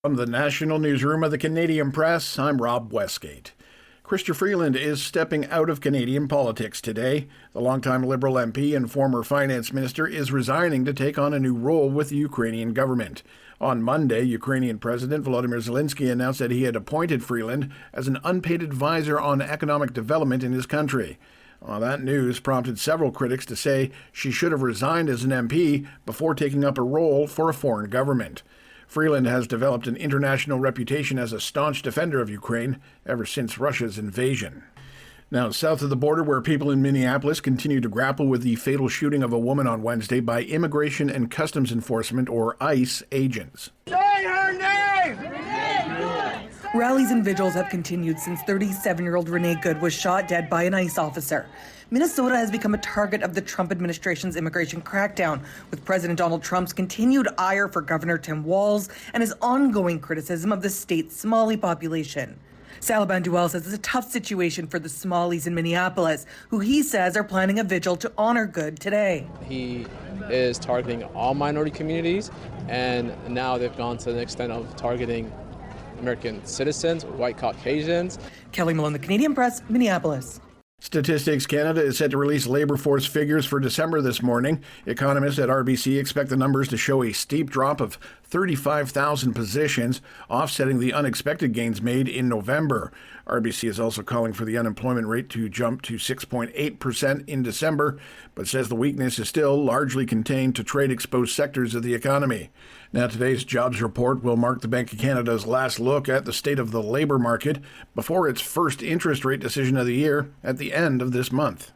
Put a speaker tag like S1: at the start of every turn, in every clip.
S1: From the National Newsroom of the Canadian Press, I'm Rob Westgate. Freeland is stepping out of Canadian politics today. The longtime Liberal MP and former finance minister is resigning to take on a new role with the Ukrainian government. On Monday, Ukrainian President Volodymyr Zelensky announced that he had appointed Freeland as an unpaid advisor on economic development in his country. That news prompted several critics to say she should have resigned as an MP before taking up a role for a foreign government. Freeland has developed an international reputation as a staunch defender of Ukraine ever since Russia's invasion. Now, south of the border, where people in Minneapolis continue to grapple with the fatal shooting of a woman on Wednesday by Immigration and Customs Enforcement, or ICE, agents.
S2: Say her name!
S3: Rallies and vigils have continued since 37-year-old Renee Good was shot dead by an ICE officer. Minnesota has become a target of the Trump administration's immigration crackdown, with President Donald Trump's continued ire for Governor Tim Walz and his ongoing criticism of the state's Somali population. Salaban Duell says it's a tough situation for the Somalis in Minneapolis, who he says are planning a vigil to honor Good today.
S4: He is targeting all minority communities, and now they've gone to the extent of targeting American citizens, white Caucasians.
S3: Kelly Malone, the Canadian Press, Minneapolis.
S1: Statistics Canada is set to release labor force figures for December this morning. Economists at RBC expect the numbers to show a steep drop of 35,000 positions, offsetting the unexpected gains made in November. RBC is also calling for the unemployment rate to jump to 6.8% in December, but says the weakness is still largely contained to trade-exposed sectors of the economy. Now, today's jobs report will mark the Bank of Canada's last look at the state of the labor market before its first interest rate decision of the year at the end of this month.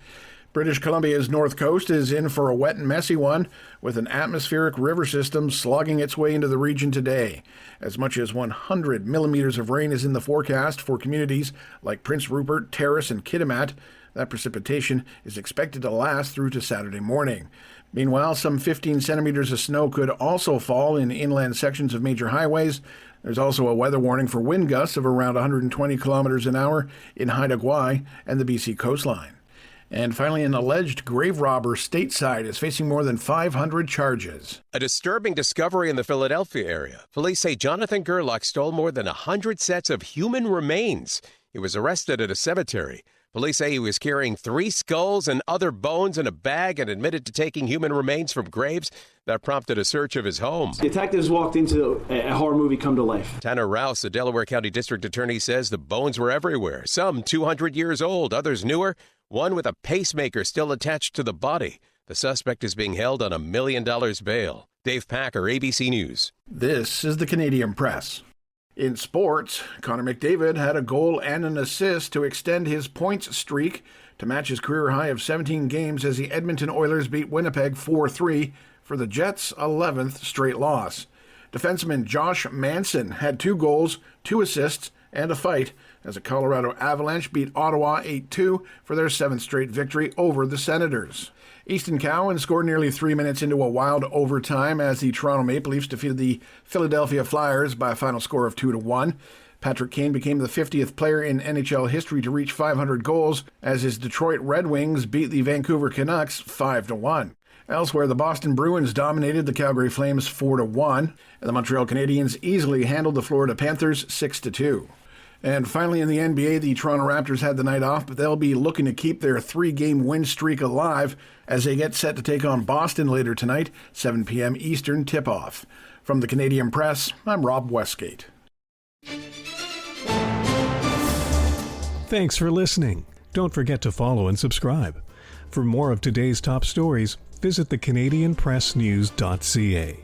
S1: British Columbia's north coast is in for a wet and messy one, with an atmospheric river system slogging its way into the region today. As much as 100 millimeters of rain is in the forecast for communities like Prince Rupert, Terrace, and Kitimat. That precipitation is expected to last through to Saturday morning. Meanwhile, some 15 centimeters of snow could also fall in inland sections of major highways. There's also a weather warning for wind gusts of around 120 kilometers an hour in Haida Gwaii and the BC coastline. And finally, an alleged grave robber stateside is facing more than 500 charges.
S5: A disturbing discovery in the Philadelphia area. Police say Jonathan Gerlach stole more than 100 sets of human remains. He was arrested at a cemetery. Police say he was carrying 3 skulls and other bones in a bag and admitted to taking human remains from graves. That prompted a search of his home.
S6: Detectives walked into a horror movie come to life.
S5: Tanner Rouse, the Delaware County District Attorney, says the bones were everywhere. Some 200 years old, others newer. One with a pacemaker still attached to the body. The suspect is being held on $1 million bail. Dave Packer, ABC News.
S1: This is the Canadian Press. In sports, Connor McDavid had a goal and an assist to extend his points streak to match his career high of 17 games as the Edmonton Oilers beat Winnipeg 4-3 for the Jets' 11th straight loss. Defenseman Josh Manson had 2 goals, 2 assists, and a fight as the Colorado Avalanche beat Ottawa 8-2 for their 7th straight victory over the Senators. Easton Cowan scored nearly 3 minutes into a wild overtime as the Toronto Maple Leafs defeated the Philadelphia Flyers by a final score of 2-1. Patrick Kane became the 50th player in NHL history to reach 500 goals as his Detroit Red Wings beat the Vancouver Canucks 5-1. Elsewhere, the Boston Bruins dominated the Calgary Flames 4-1, and the Montreal Canadiens easily handled the Florida Panthers 6-2. And finally, in the NBA, the Toronto Raptors had the night off, but they'll be looking to keep their 3-game win streak alive as they get set to take on Boston later tonight, 7 p.m. Eastern tip-off. From the Canadian Press, I'm Rob Westgate.
S7: Thanks for listening. Don't forget to follow and subscribe. For more of today's top stories, visit thecanadianpressnews.ca.